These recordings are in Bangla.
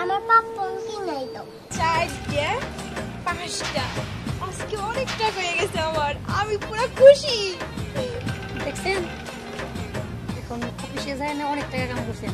আমার পাপ্পন কি নাই তো 4টা 5টা আজকে অনেক টাকা হয়ে গেছে আমার, আমি পুরো খুশি। দেখছেন এখন অফিসে যায় না, অনেক টাকা কাম করছেন।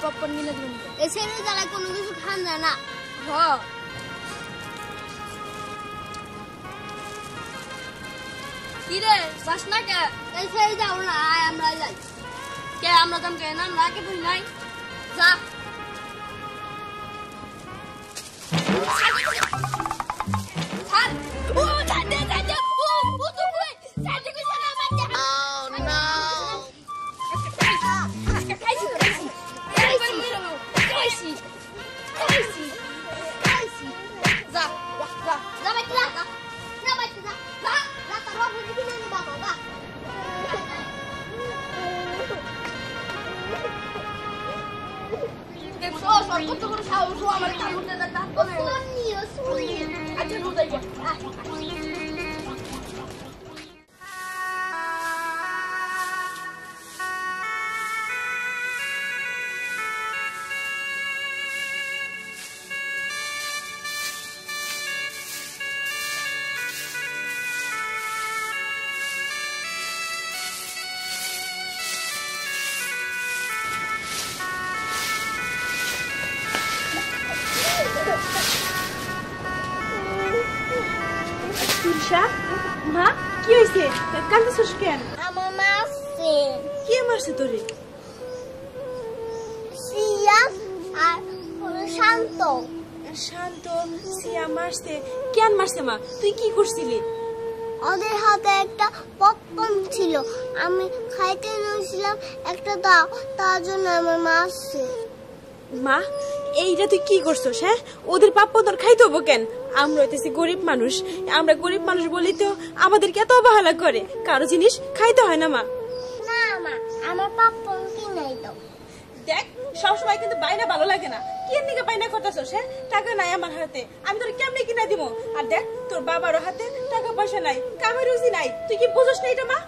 পপকর্ন কিনে দিবেন এই ছেলে জ্বালায় কোনো কিছু খান যায় না। হ কি রে যাস না কে? এই ছেলে যাও না, আয় আমরা যাই। কে আমরা যাম কে? নাম রাখে তুই নাই যা। মা কি হয়েছে? কাঁদছিস কেন? আমার মাসে কে মারছে তোরে? সিয়া আর শান্ত। শান্ত সিয়া মারছে? কেন মারছে মা? তুই কি করছিলি? ওদের হাতে একটা পপকর্ন ছিল, আমি খাইতে নিয়েছিলাম, একটা দাও, তার জন্য আমার মারছে। মা এইটা তুই কি করছস? হ্যাঁ, ওদের প্রাপ্য তোর খাইতে হবো কেন? আমরা হইতেছি গরিব মানুষ, আমরা গরিব মানুষ বলি তো আমাদেরকে এত অবহেলা করে। কারো জিনিস খাইতে হয় না মা। না মা, আমার পপকর্ন কি নাই তো। দেখ সবসময় কিন্তু বাইনা ভালো লাগে না। কি নিকে বাইনা করতেছস? হ্যাঁ, টাকা নাই আমার হাতে, আমি তোর কেমনে কিনা দিব? আর দেখ তোর বাবারও হাতে টাকা পয়সা নাই, কামে রুজি নাই, তুই কি বুঝছ না এটা মা?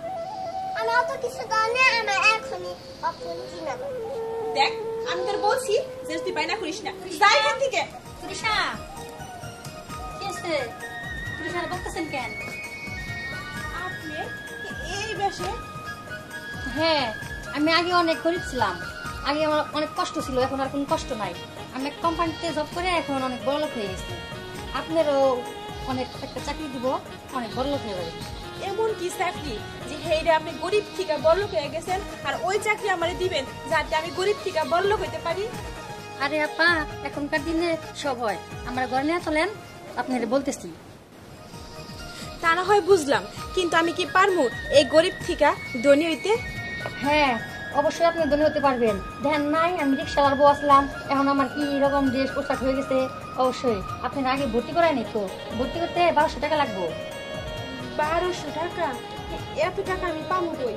আমি অত কিছু জানি, আমার এখনই পপকর্ন কিনা দাও। দেখ আমি তোর বলছি যে তুই বাইনা করিস না, যাই এখান থেকে। তৃষা কেসে তৃষা বলতেছেন কেন? আপনি এই বেশে? হ্যাঁ, আমি আগে অনেক গরিব ছিলাম, আগে আমার অনেক কষ্ট ছিল, এখন আর কোনো কষ্ট নাই। আমি এক কোম্পানিতে জব করে এখন অনেক বড়লোক হয়ে গেছি। আপনারও অনেক একটা চাকরি দিব, অনেক বড়লোক হয়ে যাবে। এমন কি চাকরি যে হেইরা আপনি গরিব থেকে বড়লোক হয়ে গেছেন, আর ওই চাকরি আমারে দিবেন যাতে আমি গরিব থেকে বড়লোক হইতে পারি? আরে আপা, এখনকার দিনে সব হয়, আমরা ঘরে নিয়ে চলেন, আপনারা বলতেছি। তা না হয় বুঝলাম, কিন্তু আমি কি পারমু এই গরিব থেকে ধনী হইতে? হ্যাঁ, অবশ্যই আপনি ধনী হতে পারবেন। ধ্যান নাই আমি রিক্সাওয়ালার বউ আসলাম, এখন আমার কি রকম ড্রেস পোশাক হয়ে গেছে। অবশ্যই আপনার আগে ভর্তি করায় নি তো, ভর্তি করতে 1200 টাকা লাগবে। 1200 টাকা? এত টাকা আমি পাবো কই?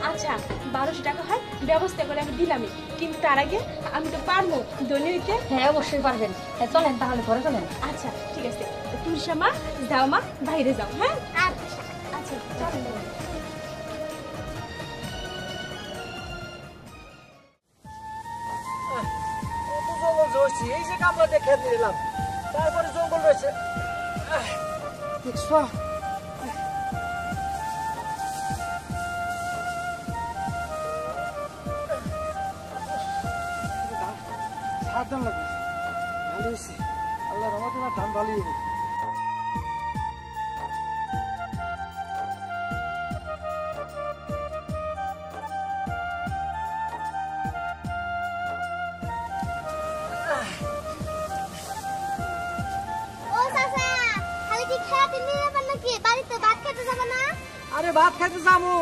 আচ্ছা 1200 টাকা হয় ব্যবস্থা করে আমি দিলামই, কিন্তু তার আগে আমি তো পারবো দোনে হইতে। হ্যাঁ অবশ্যই পারবেন। চলেন তাহলে ঘরে চলেন। আচ্ছা ঠিক আছে, তুলসা মা যাও, মা বাইরে যাও। হ্যাঁ আচ্ছা আচ্ছা চলেন। জঙ্গল রয়েছে, এই যে কামলা দিয়ে খেতে দিলাম, তারপরে জঙ্গল রয়েছে দেখছো। সাবধান লাগবে, ভালো হয়েছে, আল্লাহ রহমতে না ধান ভালোই হবে। আরে ভাত খেতে যাবো,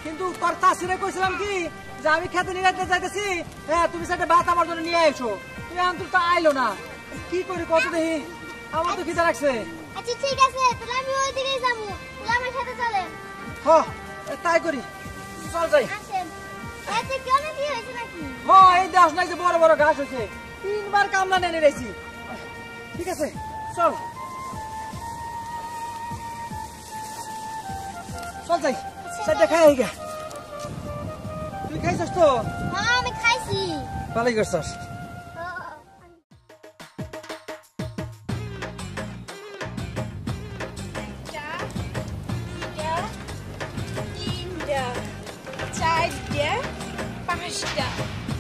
কিন্তু কর্তাশিরে কইছিলাম কি যে আমি খেতে নিয়ে যাইতেছি, হ্যাঁ তুমি সেটা ভাত আমার জন্য নিয়ে এসো। তুমি আন্তর তো আইলো না, কি করি কত দেখি, আমার তো খিদে লাগছে। আচ্ছা ঠিক আছে, তাহলে আমি ওই দিকেই যাবো, তাহলে আমার সাথে চলেন। হ তাই করি, চল যাই। আসেন, এতে কি অনেক কি হয়েছে নাকি? হ এই দেখ না যে বড় বড় ঘাস হয়েছে, 3 বার কামলা নিয়ে নিয়েছি। ঠিক আছে চল চল যাই, সেটা খাই আইগা। তুই খাইছিস তো? হ্যাঁ আমি খাইছি। ভালোই করছিস।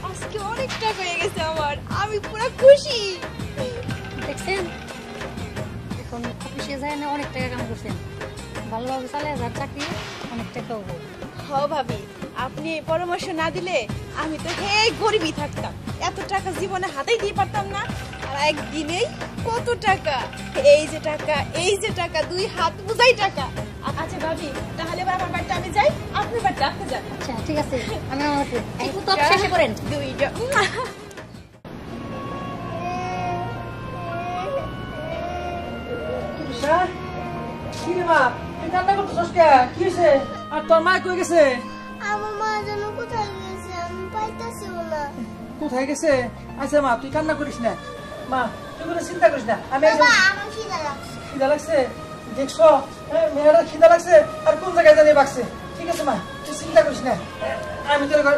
আজকে অনেক টাকা হয়ে গেছে আমার, আমি পুরো খুশি। দেখছেন এখন অফিসে যায় না, অনেক টাকা কাম করছেন, ভালোভাবে চালে যার চাকরি অনেক টাকা হবো। হ ভাবি, আপনি পরামর্শ না দিলে আমি তো হে গরিবই থাকতাম, এত টাকা জীবনে হাতেই দিয়ে পারতাম না। আর একদিনেই কত টাকা, এই যে টাকা, এই যে টাকা, 2 হাত বুঝাই টাকা। আচ্ছা ভাবি, তাহলে এবার আমার বাড়িতে আমি যাই, আপনি বাড়িতে আপনি যান। আচ্ছা ঠিক আছে, আমি আমার একটু তো শেষে করেন। 2টা কি রে মা, তুই কান্না করতেছিস কে? কি হয়েছে? আর তোর মা কই গেছে? আমার মা যেন কোথায় গেছে, আমি পাইতাছি না। কোথায় গেছে? আচ্ছা মা তুই কান্না করিস না, মা তুই কোনো চিন্তা করিস না, আমি বাবা আমার খিদা লাগছে। খিদা লাগছে দেখছো, মেয়েরা খিদা লাগছে আর কোন জায়গায় জানিয়ে বাগছে। ঠিক আছে মা তুই চিন্তা করিস না, আমি তোর ঘর।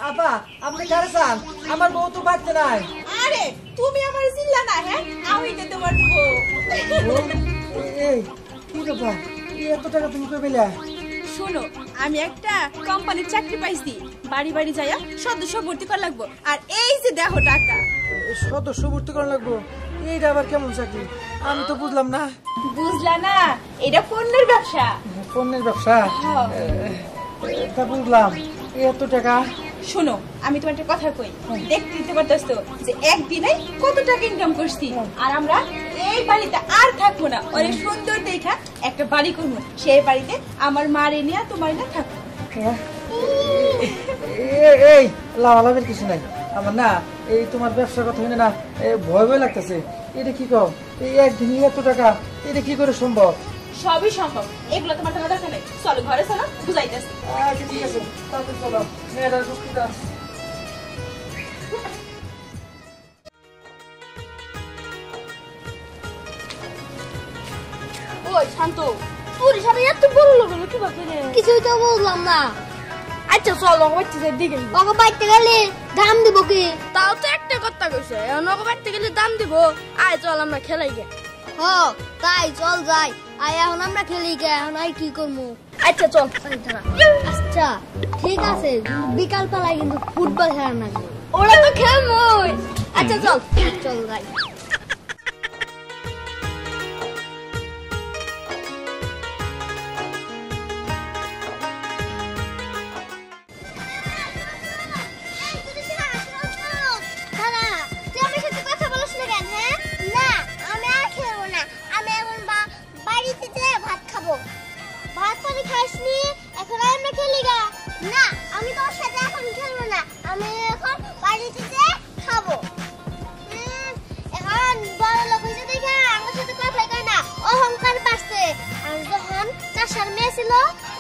আপা আপনি কারে চান? আমার বউ তো বাড়তে নাই। আরে তুমি আমার চিল্লা না, হ্যাঁ আমি তো তোমার বউ। এই কি ব্যাপার, এত টাকা তুমি কই পেলে? শোনো, আমি একটা কোম্পানির চাকরি পাইছি, বাড়ি বাড়ি যাইয়া সদস্য ভর্তি করা লাগবো। আর এই যে দেখো টাকা। সদস্য ভর্তি করা লাগবো? এইটা আবার কেমন চাকরি? আমি তো বুঝলাম না। বুঝলা না, এটা পণ্যের ব্যবসা। পণ্যের ব্যবসা? তা বুঝলাম, এত টাকা। শোনো, আমি তোমার একটা কথা কই, দেখতে দিতে পারতাস তো যে একদিনে কত টাকা ইনকাম করছি। আর আমরা এই বাড়িতে আর থাকবো না, অনেক সুন্দর দেখা একটা বাড়ি করবো, সেই বাড়িতে আমার মারে নিয়ে তোমার না থাকবো। এই লাভালাভের কিছু নাই আমার, না এই তোমার ব্যবসার কথা শুনে না ভয় ভয় লাগতেছে। এটা কি কও, এই একদিনে এত টাকা, এটা কি করে সম্ভব? সবই সম্ভব, এগুলো তোমার জানা দরকার নেই। চলো ঘরে চলো, বুঝাইতেছি। আচ্ছা ঠিক আছে, তাহলে চলো, মেয়েরা দুঃখিত। ওই শান্ত, তোর হিসাবে এত বড় লোক হলো কি ভাবছিস? কিছুই তো বুঝলাম না। আচ্ছা চল নগবাইতে দিকে। নগবাইতে গেলে দাম দিব কি? তাও তো একটা কথা কইছে, নগবাইতে গেলে দাম দিব। আয় চল আমরা খেলাই গে। হ তাই চল যাই। আয় এখন আমরা খেলি গে, এখন আই কি করবো? আচ্ছা চল। আচ্ছা ঠিক আছে, বিকাল বেলায় কিন্তু ফুটবল খেলা না, ওরা তো খেলবই। আচ্ছা চল চল যাই। ভাত আসনি, এখন আমরা খেলি গা। না, আমি তোর সাথে এখন খেলবো না, আমি এখন বাড়িতে যে খাবো। এখন বড় লোক হয়েছে দেখে আমার সাথে কথা কয় না, অহংকার বাড়ছে। আর যখন চাষার মেয়ে ছিল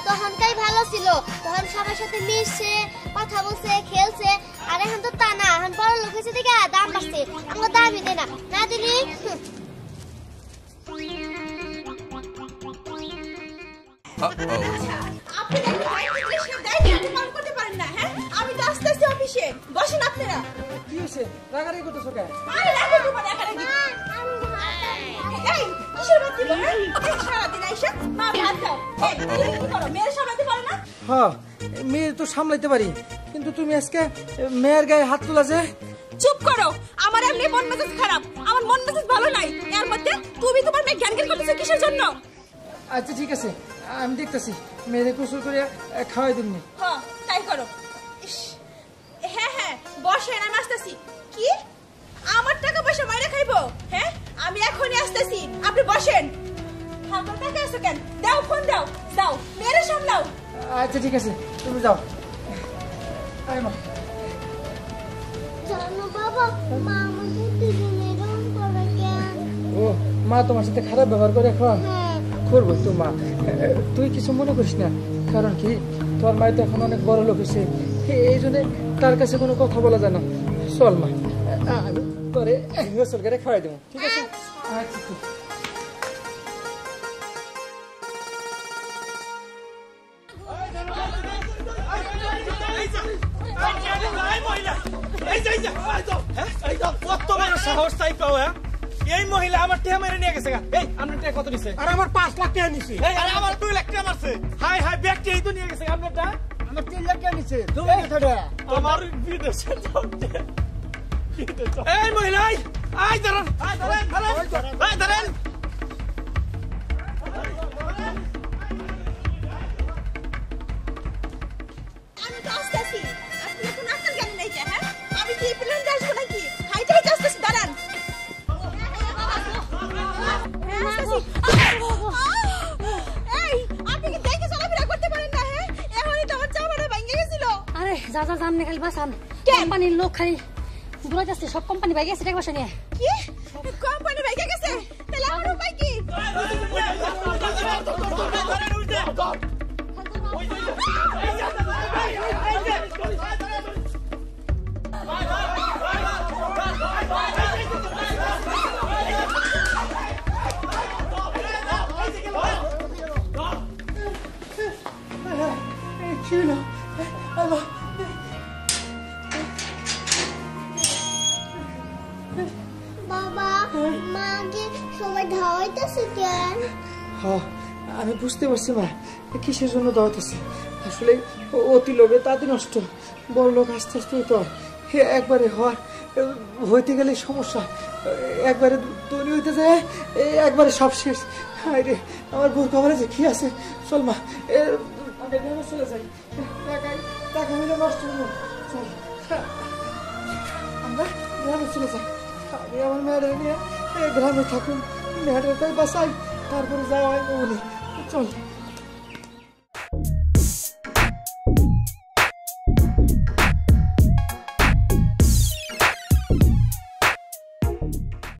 তখনটাই ভালো ছিল, তখন সবার সাথে মিশছে, কথা বলছে, খেলছে। আর এখন তো তা না, এখন বড় লোক হয়েছে দেখে দাম বাড়ছে, আমার দামই দেয় না, না দিলি। আমি তো আসতে আসতে অফিসে বসেন আপনারা। কি হয়েছে রাগারাগি করতেছো কেন? আরে রাখো তোমার রাগারাগি। এই কিসের বাদ দিল? সারাদিন আইসা মা ভাত দাও। এই তুমি কি করো? মেয়ের সামলাতে পারো না? হ্যাঁ, মেয়ে তো সামলাইতে পারি, কিন্তু তুমি আজকে মেয়ের গায়ে হাত তোলা যে। চুপ করো, আমার এমনি মন মেজাজ খারাপ, আমার মন মেজাজ ভালো নাই। এর মধ্যে তুমি তোমার মেয়ে জ্ঞান জ্ঞান করতেছো কিসের জন্য? আচ্ছা ঠিক আছে, আমি দেখতেছি, মেয়েরে কুসুর করে খাওয়াই দিবনি। হ্যাঁ তাই করো। হ্যাঁ হ্যাঁ বসেন, আমি আসতেছি। কি আমার টাকা পয়সা মাইরা খাইবো? হ্যাঁ আমি এখনই আসতেছি, আপনি বসেন। হালকা টাকা আছে কেন? দাও, ফোন দাও, দাও, মেরে সামলাও। আচ্ছা ঠিক আছে, তুমি যাও। আয় মা। জানো বাবা, মা আমাকে দুজন এরকম করে কেন? ও মা তোমার সাথে খারাপ ব্যবহার করে এখন? হ্যাঁ। করবো তো মা, তুই কিছু মনে করিস না, কারণ কি তোর মায়ের তো এখন অনেক বড় লোক হয়েছে, এই জন্য তার কাছে কোনো কথা বলা যায় না। চল মা, তোরে গোসল করে খাওয়াই দেবো, ঠিক আছে? আচ্ছা ঠিক। এই মহিলা আমার টেহা মেরে নিয়ে গেছে। এই আপনার টেহা কত নিছে? আর আমার 5 লাখ টাকা নিছে। আরে আমার 2 লাখ টাকা মারছে। হাই হাই ব্যাগটি এই তো নিয়ে গেছে আপনারটা। আমার 3 লাখ টাকা নিছে। তুমি কোথায়? আমার বিদেশে যাচ্ছে। এই মহিলা আই ধরেন, আই ধরেন। আমি তো আসতেছি, আপনি এখন আকাল জ্ঞান নাই যে? হ্যাঁ আমি কি প্লেন আসবো নাকি? হাইটে হাইটে আসতেছি, দাঁড়ান। এই আপনি কি দেখে চলাফেরা করতে পারেন না? হ্যাঁ এখনই তো আমার চামড়া ভেঙে গেছিল। আরে যা যা জামনে খালি বাসান, কোম্পানির লোক খালি দূরে যাচ্ছে, সব কোম্পানি বাইরে গেছে টাকা পয়সা নিয়ে। কি কোম্পানি ভেঙে গেছে? তাহলে আমার উপায় কি? বাবা, মাকে সবাই ধাওয়াইতেছে কেন? হ্যাঁ আমি বুঝতে পারছি মা, কিসের জন্য দাওয়াতেছি। আসলে অতি লোভে তাদের নষ্ট, বড় লোক আস্তে আস্তে তো একবারে হইতে গেলে সমস্যা, একবারে তৈরি হইতে যায়, একবারে সব শেষ। আরে আমার বোর খবরে যে কি আছে, চল মা আমরা চলে যাই, টাকা মিলে নষ্ট হবো। চল আমরা গ্রামে চলে যাই, আমি আমার মেয়েরা নিয়ে গ্রামে থাকুন, মেয়েটার তাই বাসাই, তারপরে যাওয়া হয় বলে। চল।